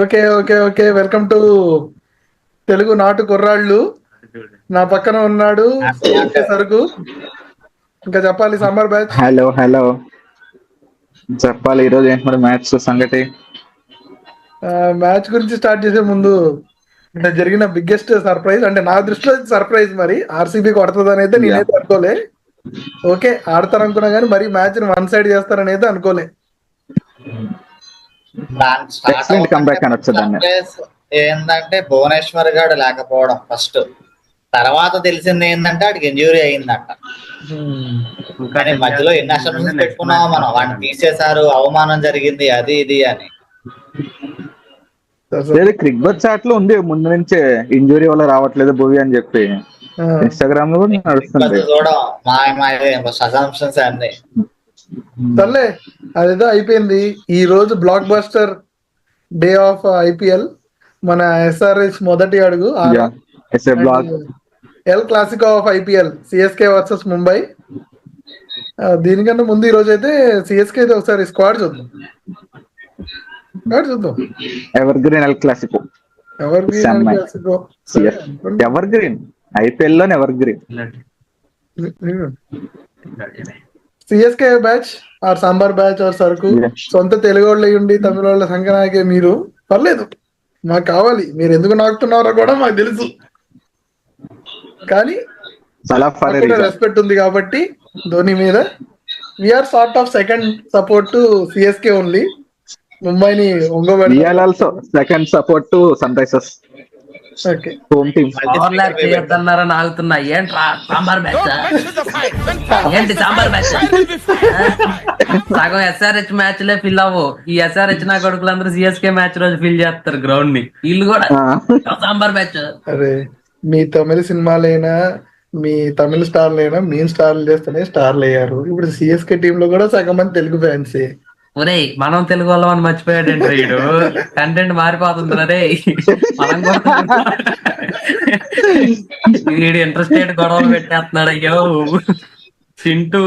Okay okay okay welcome to Telugu నాటు కుర్రాళ్ళు. నా పక్కన ఉన్నాడు సిఎస్కే సరుకు. ఇంకా చెప్పాలి సమ్మర్ బ్యాచ్. హలో హలో చెప్పాలి ఈరోజు ఏంటి మరి మ్యాచ్ సంగతి. మ్యాచ్ గురించి స్టార్ట్ చేసే ముందు అంటే జరిగిన బిగ్గెస్ట్ సర్ప్రైజ్ అంటే నా దృష్టిలో సర్ప్రైజ్. మరి ఆర్సీబీ కొడుతుందని అయితే నేనైతే అనుకోలే. ఓకే ఆడతారు అనుకున్నా కానీ మరి మ్యాచ్ ని వన్ సైడ్ చేస్తారని అయితే అనుకోలే. దాని స్టార్ట్ ఎక్సలెంట్ కంబ్యాక్ అనొచ్చు దాన్ని. ఏంటంటే భువనేశ్వర్ గారు లేకపోవడం ఫస్ట్. తర్వాత తెలిసింది ఏంటంటే వాడికి ఇంజురీ అయిందంట. కానీ మధ్యలో ఎన్ని అసెంబ్లీస్ పెట్టుకున్నామో మనం, వాడిని తీసేశారు, అవమానం జరిగింది, అది ఇది అని. క్రికెట్ చాట్ లో ఉంది ముందు నుంచే ఇంజురీ వల్ల రావట్లేదు భూవి అని చెప్పి ఇన్స్టాగ్రామ్ లో కూడా నడుస్తుంది. చూడడం మా అసంప్షన్స్ అన్ని. సర్లే అదేదో అయిపోయింది. ఈ రోజు block buster day of IPL. మన ఎస్ఆర్హెచ్ మొదటి అడుగు El Clasico of IPL CSK versus Mumbai. దీనికన్నా ముందు ఈ రోజు అయితే సిఎస్కే అయితే ఒకసారి స్క్వాడ్ చూద్దాం. Evergreen el clasico. Evergreen IPL లోనే evergreen. CSK batch or sambar batch or సరుకు సొంత తెలుగు వాళ్ళు ఉండి తమిళ వాళ్ళ సంఘనాకే మీరు పర్లేదు, మాకు కావాలి. మీరు ఎందుకు నాకుతున్నారో కూడా మాకు తెలుసు, కానీ రెస్పెక్ట్ ఉంది కాబట్టి ధోని మీద. We are sort of second support to CSK only. ముంబైని second support to Sunrisers. Home team ఆగుతున్నా ఏంట్రా సాంబార్ బ్యాచ్ ఏంటి సాంబార్ బ్యాచ్. సగం ఎస్ఆర్హెచ్ మ్యాచ్ లే ఫిల్ అవ్వు. ఈ ఎస్ఆర్హెచ్ నా కొడుకులందరూ సిఎస్కే మ్యాచ్ రోజు ఫిల్ చేస్తారు గ్రౌండ్ ని. వీళ్ళు కూడా సాంబార్ బ్యాచ్. అరే మీ తమిళ సినిమాలైనా మీ తమిళ స్టార్లైనా మెయిన్ స్టార్లు చేస్తేనే స్టార్లు అయ్యారు. ఇప్పుడు సిఎస్కే టీమ్ లో కూడా సగం మంది తెలుగు ఫ్యాన్సే. ఒరేయ్ మనం తెలుగు వాళ్ళం అని మర్చిపోయాడంటే వీడు. కంటెంట్ మారిపోతుంది రే. మనం వీడు ఇంట్రెస్టెడ్ గొడవలు పెట్టేస్తున్నాడు. అయ్యో చింటూ.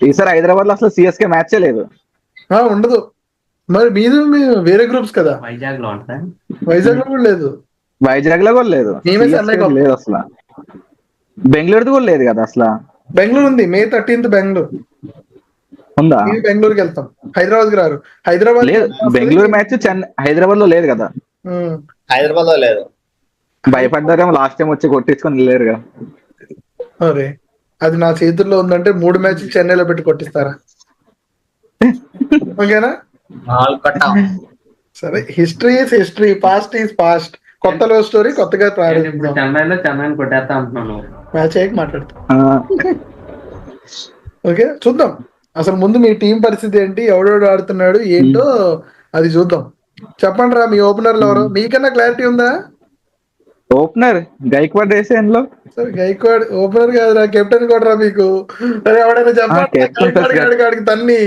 ఈసారి హైదరాబాద్ లో అసలు సిఎస్కే మ్యాచ్ లేదు. ఉండదు. మరి మీది వేరే గ్రూప్స్ కదా. వైజాగ్ లో ఉంటా. వైజాగ్ లో కూడా లేదు. వైజాగ్ లో కూడా లేదు. లేదు అసలు. బెంగళూరుది కూడా లేదు కదా అసలు. బెంగళూరు ఉంది. May 13th బెంగళూరు ఉందా? బెంగళూరుకి వెళ్తాం. హైదరాబాద్ కి రారు. హైదరాబాద్ లేదు. బెంగళూరు మ్యాచ్ హైదరాబాద్ లో లేదు కదా. హైదరాబాద్ లో లేదు. భయపడ్డారేమో లాస్ట్ టైం వచ్చి కొట్టించుకొని వెళ్ళారుగా. అరే అది నా చేతుల్లో ఉందంటే 3 మ్యాచ్లు చెన్నైలో పెట్టి కొట్టిస్తారా? ఓకేనా? సరే history is history, past is past. కొత్త లవ్ స్టోరీ కొత్తగా చెన్నైలో చెన్నైని కొట్టేస్తా అంటున్నాను. మ్యాచ్ అయ్యాక మాట్లాడతాం. ఓకే చూద్దాం. అసలు ముందు మీ టీం పరిస్థితి ఏంటి, ఎవడెవడు ఆడుతున్నాడు ఏంటో అది చూద్దాం. చెప్పండి రా మీ ఓపెనర్లు ఎవరు? మీకన్నా క్లారిటీ ఉందా? ఓపెనర్ గైక్వాడ్ వేసేయంలో. సరే గైక్వాడ్ ఓపెనర్ కాదురా, కెప్టెన్ కూడా రా మీకు. సరే ఎవడైనా చెప్పండి తన్ని.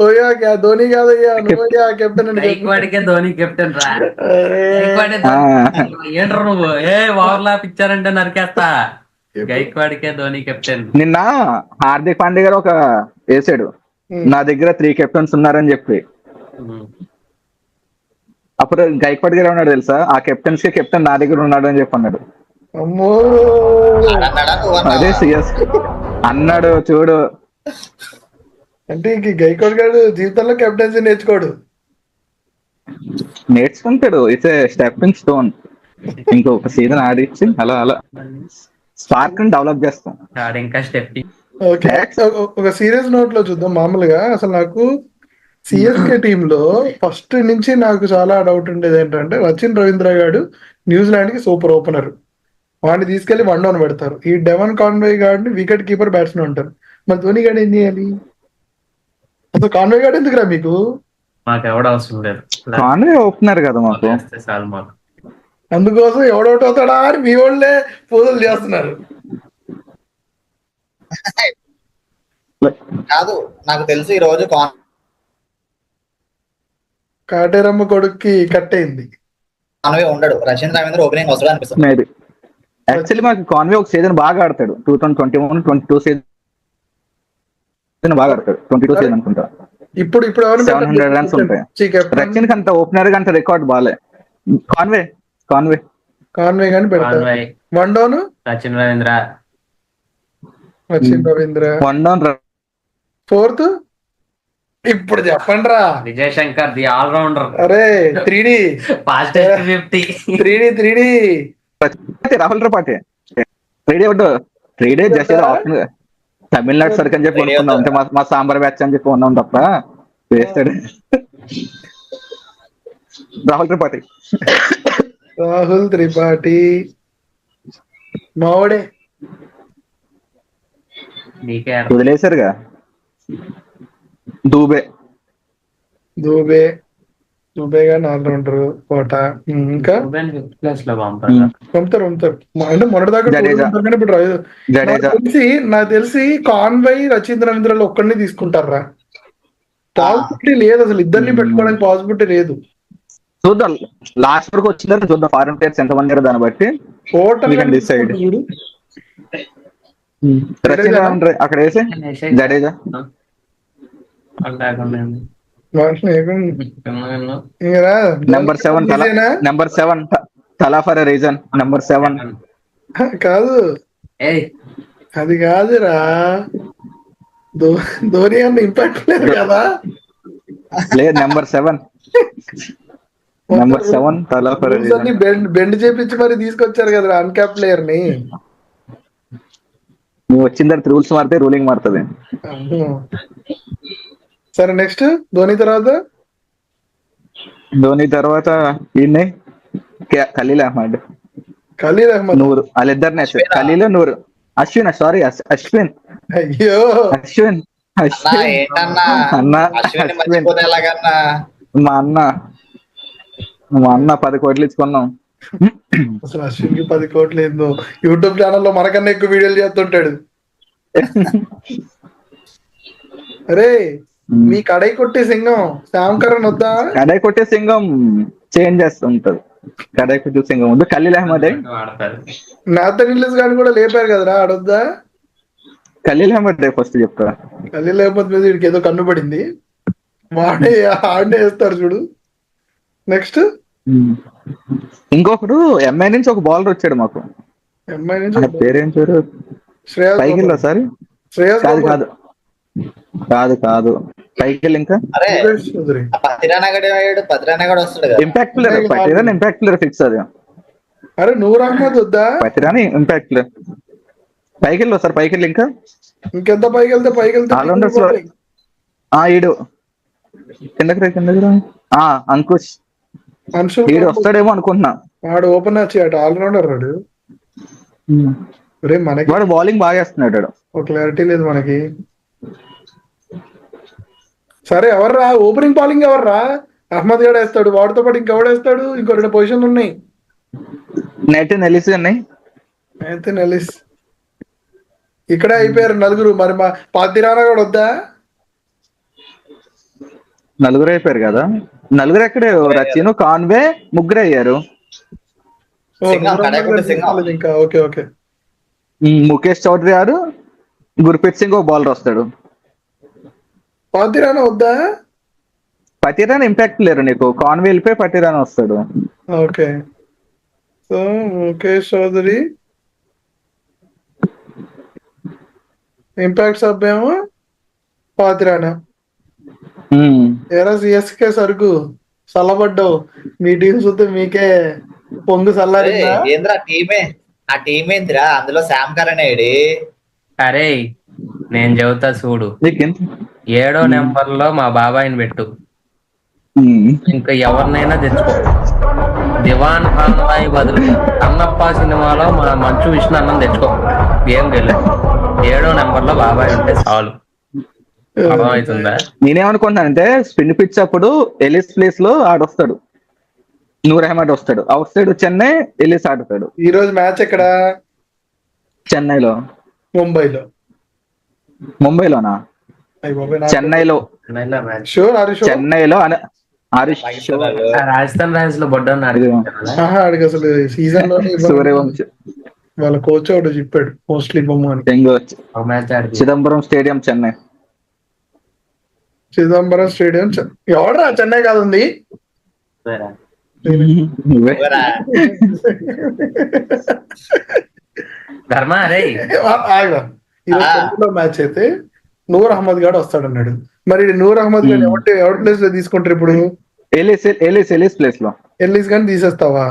ఓయా ధోని కాదయ్యా నువ్వయ్యా కెప్టెన్. గైక్వాడ్కే ధోని కెప్టెన్ రా. ఏంట్రా నువ్వు ఓవర్లా పిచ్చారంటే నరికేస్తా. గైక్వాడ్కే ధోని కెప్టెన్. నిన్న హార్దిక్ పాండే గారు ఒక వేసాడు, నా దగ్గర 3 కెప్టెన్స్ ఉన్నారని చెప్పి. అప్పుడు గైక్వాడ్ గారు ఉన్నాడు తెలుసా, ఆ కెప్టెన్స్ కి కెప్టెన్ నా దగ్గర ఉన్నాడు అని చెప్పి అన్నాడు. అదే సిఎస్ అన్నాడు చూడు. అంటే గైక్వాడ్ గారు జీవితంలో కెప్టెన్సీ నేర్చుకుంటాడు. It's stepping stone. ఇంకొక సీజన్ ఆడిచ్చి అలా అలా స్పార్క్ ని డెవలప్ చేస్తాం. ఇంకా స్టెప్పింగ్. ఓకే ఒక సీరియస్ నోట్ లో చూద్దాం. మామూలుగా అసలు నాకు సిఎస్కే టీమ్ లో ఫస్ట్ నుంచి నాకు చాలా డౌట్ ఉండేది ఏంటంటే, రచిన్ రవీంద్ర గారు న్యూజిలాండ్ కి సూపర్ ఓపెనర్. వాడిని తీసుకెళ్లి 1 డౌన్ పెడతారు. ఈ డెవన్ కాన్వే గాడిని వికెట్ కీపర్ బ్యాట్స్మెన్ అంటారు. మరి ధోని గాడు ఏం చేయాలి? అసలు కాన్వే గాడు ఎందుకురా మీకు? మాకు ఎవడ అవసరం లేదు. కాన్వే ఓపెనర్ కదా మాకు. అందుకోసం ఎవడౌట్ అవుతాడా అని మీ వాళ్ళే పూజలు చేస్తున్నారు. కాదు నాకు తెలిసి ఈ రోజు కాటేరమ్మ కొడుక్కి కట్టయింది. కాన్వే ఉండడు. రచిన్ రవీంద్ర ఓపెనింగ్ వస్తాడు అనిపిస్తుంది. యాక్చువల్లీ మాకు కాన్వే ఒక సీజన్ బాగా ఆడతాడు. 2021-22 సీజన్ బాగా ఆడతాడు. 22 సీజన్ అనుకుంటా. ఇప్పుడు ఎవరు 700 runs ఉంటాయి. రచిన్ అంత ఓపెనర్ అంత రికార్డ్ బాలే. కాన్వే కాన్వే గాని పెడతారు. Conway, one down Sachin Ravindra, Sachin Ravindra. One down. Fourth ఇప్పుడు చెప్పండి రా. Vijay Shankar the allrounder. అరే 3D fastest 50. 3D Rahul Tripathi 3D just option Tamil Nadu సరికి అని చెప్పి అనుకున్నాం. అంటే మా సాంబార్ బ్యాచ్ అని చెప్పి ఉన్నాం తప్ప వేస్తాడు. రాహుల్ త్రిపాఠి మావడే నీకే వదిలేశారుగా. దూబే గాని ఆల్రౌండర్ కోట. ఇంకా ప్లేస్ లో పంపుతారు. అంటే మొన్నటిదాకా జడేజా. కానీ ఇప్పుడు జడేజా నాకు తెలిసి కాన్వై రచింద్ర రవీంద్రలో ఒక్కడిని తీసుకుంటారా. పాసిబిలిటీ లేదు అసలు, ఇద్దరిని పెట్టుకోవడానికి పాసిబిలిటీ లేదు. చూద్దాం లాస్ట్ వరకు వచ్చిందని చూద్దాం. ఫారెన్ ప్లేయర్స్ ఎంతమంది దాన్ని బట్టి కోట we can decide. చూడు. రచిన్ రవీంద్ర అక్కడ వేసి జడేజా ఇంకరా నెంబర్ 7 తలా ఫర్ రీజన్. నెంబర్ 7 కాదు, అది కాదురా. ధోని అన్న ఇంపాక్ట్ లేదు కదా. లేదు నెంబర్ 7 తలా ఫర్ రీజన్. బెండ్ చేపించి మరి తీసుకొచ్చారు కదా అన్క్యాప్ ప్లేయర్ ని. నువ్వు వచ్చిన తర్వాత రూల్స్ మారితే రూలింగ్ మారుతుంది. సరే నెక్స్ట్ ధోని తర్వాత ఈయన్ని ఖలీల్ అహ్మద్ నూరు. వాళ్ళిద్దరిని ఖలీల్ నూరు. అశ్విన్ అయ్యో మా అన్న 10 కోట్లు ఇచ్చుకున్నాం. అసలు అశ్విన్ కి 10 కోట్లు ఏందో. యూట్యూబ్ ఛానల్లో మనకన్నా ఎక్కువ వీడియోలు చేస్తుంటాడు. అరే మీ కడై కొట్టే సింగం శ్యామ్ కరణ్ వద్దా? కడై కొట్టే సింగం చేంజ్ చేస్తుంటది. కడై కొట్టే సింగం ఉంది. ఖలీల్ అహ్మద్ నాథన్ ఇల్లిస్ గాని కూడా లేపారు కదరా, ఆడొద్దా? ఖలీల్ అహ్మద్ ఫస్ట్ చెప్తా. ఖలీల్ అహ్మద్ మీద వీడికి ఏదో కన్ను పడింది, వాడే ఆడనే వేస్తారు చూడు. నెక్స్ట్ ఇంకొకడు ఎంఐ నుంచి ఒక బౌలర్ వచ్చాడు మాకు. ఎంఐ నుంచి పేరేం చూడు. పైకిల్ సారీ కాదు పైకిల్. ఇంకా ఇంపాక్ట్ ప్లేయర్ ఫిక్స్ అది. అరే నూర్ అహ్మద్ వద్దా? పతిరాని ఇంపాక్ట్ ప్లేయర్. పైకిల్ సార్ పైకిల్. ఇంకా ఇంకెంత పైకి వెళ్తే ఆల్రౌండర్స్ లో ఈడు కిందకి అంకుష్ ఈడు వస్తాడేమో అనుకుంటున్నా. వాడు ఓపెన్ వచ్చాడు, ఆల్రౌండర్ వాడు. మనకి వాడు బౌలింగ్ బాగా వేస్తున్నాడు. ఒక క్లారిటీ లేదు మనకి. సరే ఎవర్రా ఓపెనింగ్ బౌలింగ్? ఎవర్రా? అహ్మద్ గడ్ వేస్తాడు, వాడితో పాటు ఇంకెవడు వేస్తాడు? ఇంకో 2 పొజిషన్లు ఉన్నాయి. నైన్టీన్ ఎలిస్ ఇక్కడే అయిపోయారు నలుగురు. మరి మా పాతిరానా కూడా వద్దా? నలుగురు అయిపోయారు కదా. నలుగురు ఎక్కడే రచిన్ కాన్వే ముగ్గురు అయ్యారు. ఇంకా ఓకే. ముఖేష్ చౌదరి గారు, గుర్ప్రీత్ సింగ్ ఒక బౌలర్ వస్తాడు. పాతిరానా వద్దా? పతిరానా ఇంపాక్ట్ లేరు నీకు. కాన్వే వెళ్ళిపోయి పతిరానా వస్తాడు. Okay so Mukesh Choudhary impact sub ఏమో పాతిరానా. ఎరా సిఎస్కే సరుకు చల్లబడ్డావు. మీ టీం చూస్తే మీకే పొంగు చల్లారిందా? ఆ టీం ఏందిరా? అందులో శామ్ కరణ్ ఏడి? అరే నేను చెబుతా చూడు. 7వ నెంబర్ లో మా బాబాయిని పెట్టు. ఇంకా ఎవరినైనా తెచ్చుకో. దివాన్ ఖాన్వాయ్ బదులు అన్నప్ప సినిమాలో మా మంచు విష్ణు అన్నం తెచ్చుకో. ఏం గెలదు. 7వ నెంబర్ లో బాబాయ్ ఉంటే చాలు. అర్థమవుతుందా? నేనేమనుకుంటానంటే స్పిన్ పిచ్ అప్పుడు ఎలిస్ ప్లేస్ లో ఆడొస్తాడు, నూర్ అహ్మద్ వస్తాడు. అవుట్ సైడ్ చెన్నై ఎలిస్ ఆడతాడు. ఈ రోజు మ్యాచ్ ఎక్కడ? చెన్నైలో. ముంబైలోనా? చెన్నైలో. రాజస్థాన్ రాయల్స్ లో బొడ్డన్నాడు అసలు సీజన్ లో సూర్యవంశీ వాళ్ళ కోచ్ ఒకటి చెప్పాడు మోస్ట్లీ బొమ్మని. చిదంబరం స్టేడియం చెన్నై. చిదంబరం స్టేడియం ఎవడరా చెన్నై కాదు ఉంది. నువ్వే. ఎవరా? ధర్మ అరే ఈరోజు మ్యాచ్ అయితే నూర్ అహ్మద్ గాడు వస్తాడన్నాడు. మరి నూర్ అహ్మద్ గారు ఎవరి ప్లేస్ లో తీసుకుంటారు ఇప్పుడు? ఎలిస్ ప్లేస్ లో ఎల్లీస్ గాని తీసేస్తావా?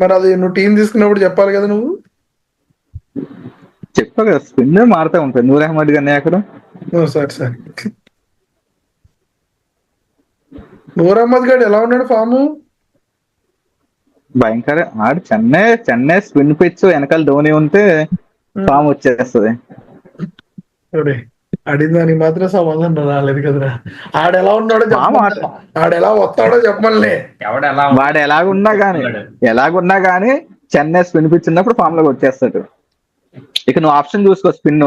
మరి అది నువ్వు టీం తీసుకున్నప్పుడు చెప్పాలి కదా నువ్వు. చెప్పా కదా స్పిన్ మారుతా ఉంటాయి నూర్ అహ్మద్ గారిని అక్కడ. సరే నూర్ అహ్మద్ గారు ఎలా ఉన్నాడు ఫాము? భయంకర ఆడు చెన్నై స్పిన్ పిచ్ వెనకాల ధోని ఉంటే ఫామ్ వచ్చేస్తుంది. అడిగిందానికి మాత్రం సమాధానం రాలేదు కదరా. ఆడెలా ఉన్నాడో ఆడెలా వస్తాడో చెప్పమలే. వాడు ఎలాగున్నా గానీ చెన్నై స్పిన్ పిచ్ ఉన్నప్పుడు ఫామ్ లోకి వచ్చేస్తాడు. ఇక నువ్వు ఆప్షన్ చూసుకో, స్పిన్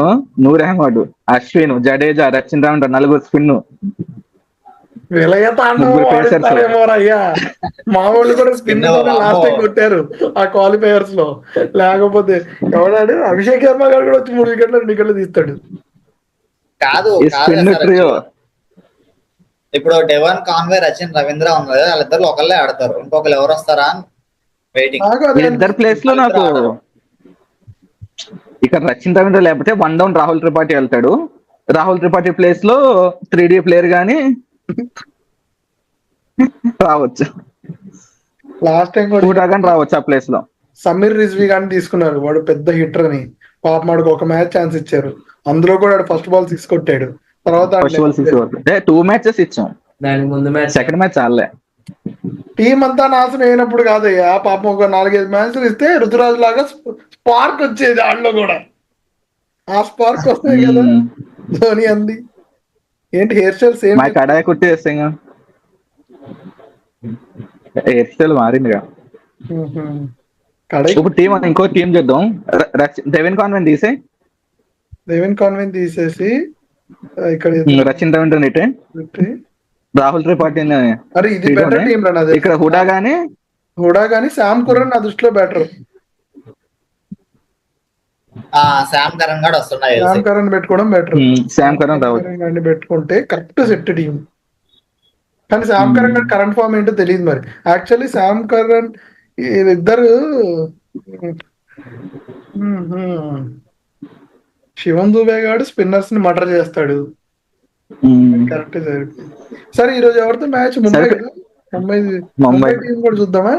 నూర్ అహ్మద్, అశ్విన్, జడేజా, రచిన్ రావు, నలుగురు స్పిన్. అయ్యా మా వాళ్ళు కూడా స్పిన్ లాస్ట్ టైం కొట్టారు ఆ క్వాలిఫైయర్స్ లో. లేకపోతే ఎవడాడు అభిషేక్ శర్మ గారు కూడా వచ్చి 3 వికెట్లు 2 వికెట్లు తీస్తాడు. కాదు ఇప్పుడు డెవన్ కాన్వే, రచిన్ రవీంద్ర ఉన్నారు కదా, వాళ్ళిద్దరు ఒకళ్ళే ఆడతారు. ఇంకొకరు ఎవరు వస్తారా అని వెయిటింగ్. ఇద్దరు ప్లేస్ లో నాకు ఇక్కడ రచిన్ రవీంద్ర లేకపోతే 1 డౌన్ రాహుల్ త్రిపాఠి వెళ్తాడు. రాహుల్ త్రిపాఠి ప్లేస్ లో 3D ప్లేయర్ గానీ రావచ్చు. లాస్ట్ టైం రావచ్చు ఆ ప్లేస్ లో. సమీర్ రిజ్వీ గాని తీసుకున్నారు. వాడు పెద్ద హిటర్ అని పాపం వాడికి ఒక మ్యాచ్ ఛాన్స్ ఇచ్చారు. అందులో కూడా వాడు ఫస్ట్ బాల్ 6 కొట్టాడు. తర్వాత 2 మ్యాచెస్ ఇచ్చాం. దానికి ముందు మ్యాచ్ సెకండ్ మ్యాచ్ చాలే. టీం అంతా నాశనం అయినప్పుడు కాదయ్యా, పాపం ఒక 4-5 మ్యాచ్లు ఇస్తే రుతురాజు లాగా స్పార్క్ వచ్చేది ఆడలో కూడా. ఆ స్పార్క్ వస్తాయి కదా ధోని అంది. ఏంటి హెయిర్ స్టైల్ సేమ్ కడాయ కుట్టేస్తే హెయిర్ స్టైల్ మారిందిగా. ఇప్పుడు టీం ఇంకో టీం చేద్దాం. డెవిన్ కాన్వెంట్ తీసేసి ఇక్కడ రచిన్ రవీంద్ర, రాహుల్ త్రిపాఠి. అరే ఇది బెటర్ టీం రా. ఇక్కడ హుడా గానీ శామ్ కరణ్ నా దృష్టిలో బెటర్. శామ్ కరణ్ కూడా వస్తున్నాయి. శామ్ కరణ్ పెట్టుకోవడం బెటర్. శామ్ కరణ్ పెట్టుకుంటే కరెక్ట్ సెట్ టీం. కానీ శామ్ కరణ్ కరెంట్ ఫామ్ ఏంటో తెలియదు. మరి యాక్చువల్లీ శామ్ కరణ్ ఇద్దరు శివన్ దుబే గాడు స్పిన్నర్స్ ని మటర్ చేస్తాడు. కరెక్ట్ సరే ఈ రోజు ఎవరితో మ్యాచ్? ముంబై టీం కూడా చూద్దామా?